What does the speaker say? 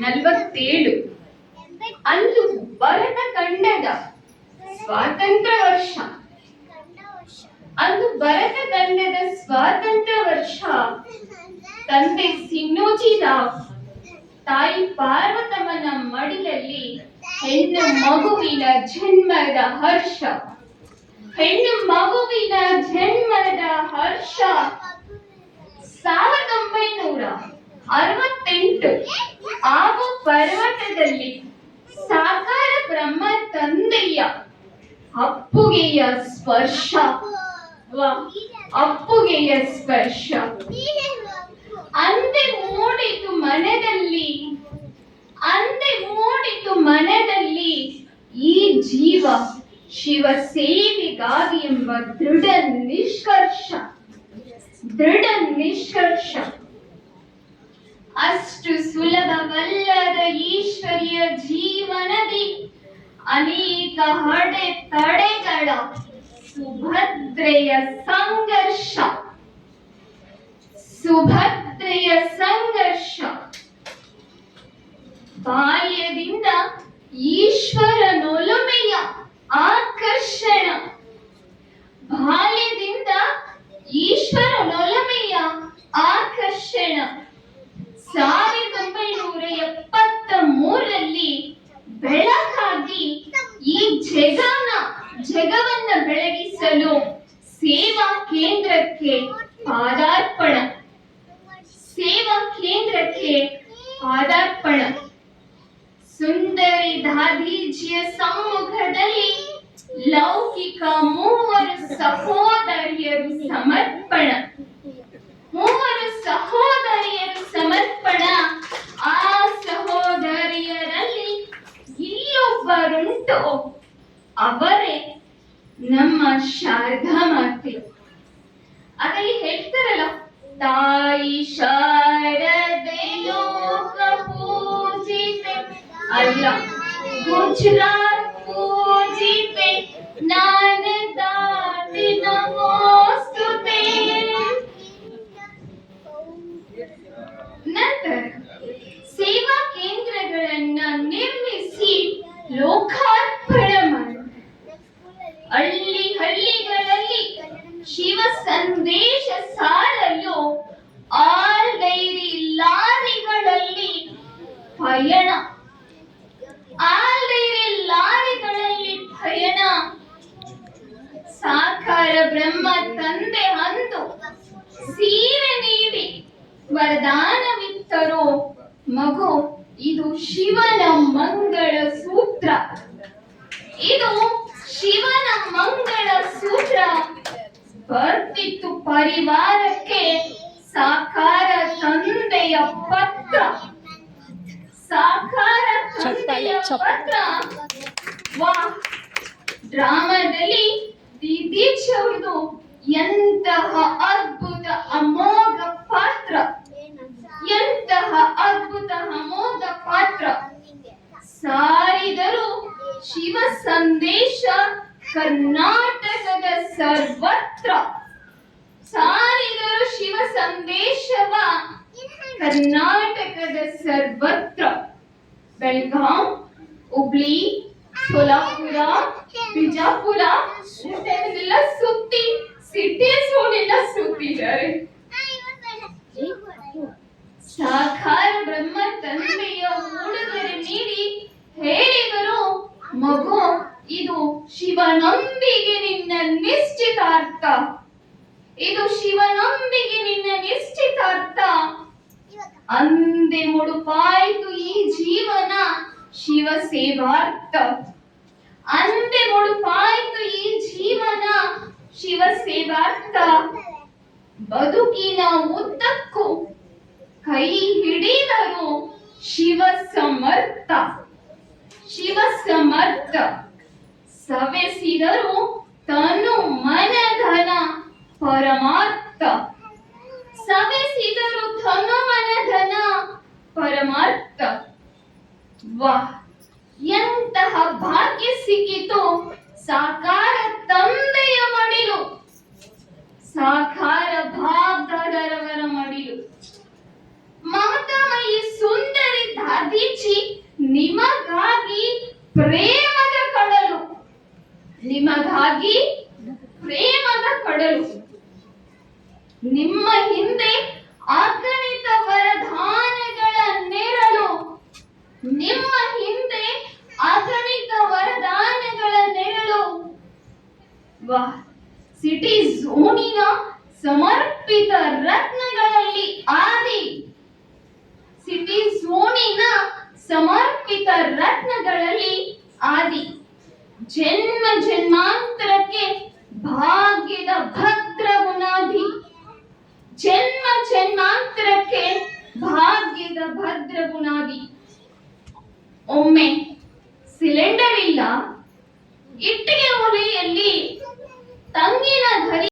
47. ಅಂದು ಭರತ ಖಂಡದ ಸ್ವಾತಂತ್ರ್ಯ ವರ್ಷ. ಅಂದು ಭರತ ಖಂಡದ ಸ್ವಾತಂತ್ರ್ಯ ವರ್ಷ. ತಂದೆ ಸಿನ್ನೋಜಿರಾವ್, ತಾಯಿ ಪಾರ್ವತಮ್ಮನ ಮಡಿಲಲ್ಲಿ ಹೆಣ್ಣು ಮಗುವಿನ ಜನ್ಮದ ಹರ್ಷ. ಹೆಣ್ಣು ಮಗುವಿನ ಜನ್ಮದ ಹರ್ಷ. 1968 ಆಗು ಪರ್ವತದಲ್ಲಿ ಸಾಕಾರ ಬ್ರಹ್ಮ ತಂದೆಯ ಅಪ್ಪುಗೆಯ ಸ್ಪರ್ಶ. ಅಪ್ಪುಗೆಯ ಸ್ಪರ್ಶ ಅಂದೆ ಮೂಡಿತು ಮನದಲ್ಲಿ. ಅಂದೆ ಮೂಡಿತು ಮನದಲ್ಲಿ ಈ ಜೀವ ಶಿವ ಸೇವೆಗಾಗಿ ಎಂಬ ದೃಢ ನಿಷ್ಕರ್ಷ. ದೃಢ ನಿಷ್ಕರ್ಷ. ಅಷ್ಟು ಸುಲಭವಲ್ಲದ ಈಶ್ವರಿಯ ಜೀವನದಿ ಅನೇಕ ತಡೆಗಳ ಸುಭದ್ರೆಯ ಸಂಘರ್ಷ. ಸುಭದ್ರೆಯ ಸಂಘರ್ಷ. ಬಾಲ್ಯದಿಂದ ಈಶ್ವರನೊಲುಮೆಯ ಆಕರ್ಷಣ. ಬಾಲ್ಯದಿಂದ ಈಶ್ವರನೊಲುಮೆಯ ಆಕರ್ಷಣ. 1973ರಲ್ಲಿ ಬೆಳಗಾಗಿ ಈ ಜಗವನ್ನ ಬೆಳಗಿಸಲು ಸೇವಾ ಕೇಂದ್ರಕ್ಕೆ ಪಾದಾರ್ಪಣ. ಸೇವಾ ಕೇಂದ್ರಕ್ಕೆ ಪಾದಾರ್ಪಣ. ಸುಂದರಿ ದಾದೀಜಿಯ ಸಮ್ಮುಖದಲ್ಲಿ ಲೌಕಿಕ ಮೂವರು ಸಹೋದರಿಯರು ಸಮರ್ಪಣ. ಮೂವರು ಸಹೋದರಿಯರು ಸಮರ್ಪಣ. ಆ ಸಹೋದರಿಯರಲ್ಲಿ ಇಲ್ಲೊಬ್ಬರುಂಟು, ಅವರೇ ನಮ್ಮ ಶಾರದಾ ಮಾತೆ. ಅದರಲ್ಲಿ ಹೇಳ್ತಾರಲ್ಲ, ತಾಯಿ ಶಾರದೆ ಲೋಕ ಪೂಜಿತೆ ಅಲ್ಲ, ಗುಜರಾತ್ ಪೂಜಿತೆ ಜ್ಞಾನದಾತೆ ನಮೋಸ್ತುತೆ. ನಂತರ ಸೇವಾ ಕೇಂದ್ರಗಳನ್ನ ನಿರ್ಮಿಸಿ ಲೋಕಾರ್ಪಣೆ ಮಾಡಿ ಹಳ್ಳಿಗಳಲ್ಲಿ ಶಿವ ಸಂದೇಶ ಸಾರಲು ಆಲ್ ಡೈರಿ ಲಾರಿಗಳಲ್ಲಿ ಪಯಣ. ಆಲ್ ಡೈರಿ ಲಾರಿಗಳಲ್ಲಿ ಪಯಣ. ಸಾಕಾರ ಬ್ರಹ್ಮ ತಂದೆ ಅಂದು ಸೀರೆ ನೀಡಿ ವರದಾನವಿತ್ತರೋ, ಮಗು ಇದು ಶಿವನ ಮಂಗಳ ಸೂತ್ರ. ಇದು ಶಿವನ ಮಂಗಳ ಸೂತ್ರ. ಬರ್ತಿತ್ತು ಪರಿವಾರಕ್ಕೆ ಸಾಕಾರ ತಂದೆಯ ಪತ್ರ. ಸಾಕಾರ ತಂದೆಯ ಪತ್ರ. ಡ್ರಾಮಾದಲ್ಲಿ ದೀದೀಶ್ ಅವ್ರದ್ದು ಎಂತಹ ಅದ್ಭುತ ಅಮೋಘ ಪಾತ್ರ. ಎಂತಹ ಅದ್ಭುತ ಅಮೋಘ ಪಾತ್ರ. ಸಾರಿದರು ಶಿವ ಸಂದೇಶ ಕರ್ನಾಟಕದ ಸರ್ವತ್ರ. ಸಾರಿದರು ಶಿವ ಸಂದೇಶವ ಕರ್ನಾಟಕದ ಸರ್ವತ್ರ. ಬೆಳಗಾಂ, ಹುಬ್ಳಿ, ಸೋಲಾಪುರ, ಬಿಜಾಪುರ ಎಲ್ಲ ಸುತ್ತಿ ಸಿಟೀಸ್ನೆಲ್ಲ ಸುತ್ತಿದ್ದಾರೆ. ಸಾಕಾರ ಬ್ರಹ್ಮ ತಂದೆಯ ಉಡುಗೊರೆ ನೀಡಿ ಹೇಳಿದರು, ಮಗು ಇದು ಶಿವನೊಂದಿಗೆ ನಿನ್ನ ನಿಶ್ಚಿತಾರ್ಥ. ಇದು ಶಿವನೊಂದಿಗೆ ನಿನ್ನ ನಿಶ್ಚಿತಾರ್ಥ. ಅಂದೆ ಮುಡುಪಾಯ್ತು ಈ ಜೀವನ ಶಿವ ಸೇವಾರ್ಥ. ಅಂದೆ ಮುಡುಪಾಯ್ತು ಈ ಜೀವನ ಶಿವ ಸೇವಾರ್ಥ. ಬದುಕಿನ ಉದ್ದಕ್ಕೂ ಕೈ ಹಿಡಿದರು ಶಿವ ಸಮರ್ಥ. ಶಿವ ಸಮರ್ಥ. ಸವೆಸಿದರು ತನು ಮನಧನ ಪರಮಾರ್ಥ. ಸವೆಸಿದರು ತನು ಮನಧನ ಪರಮಾರ್ಥ. ವಾಹ್, ಎಂತಹ ಭಾಗ್ಯ ಸಿಕ್ಕಿತು ಸಾಕಾರ ತಂದೆಯ ಮಡಿಲು. ಸಾಕಾರ ಭಾಗದರವರ ಮಡಿಲು. ಮಮತಾಮಯಿ ಸುಂದರಿ ದಾದಿ ಸಮರ್ಪಿತ ರತ್ನಗಳಲ್ಲಿ ಆದಿ. ಜನ್ಮ ಜನ್ಮಾಂತರಕ್ಕೆ ಭಾಗ್ಯದ ಭದ್ರ ಬುನಾದಿ. ಜನ್ಮ ಜನ್ಮಾಂತರಕ್ಕೆ ಭಾಗ್ಯದ ಭದ್ರ ಬುನಾದಿ. ಒಮ್ಮೆ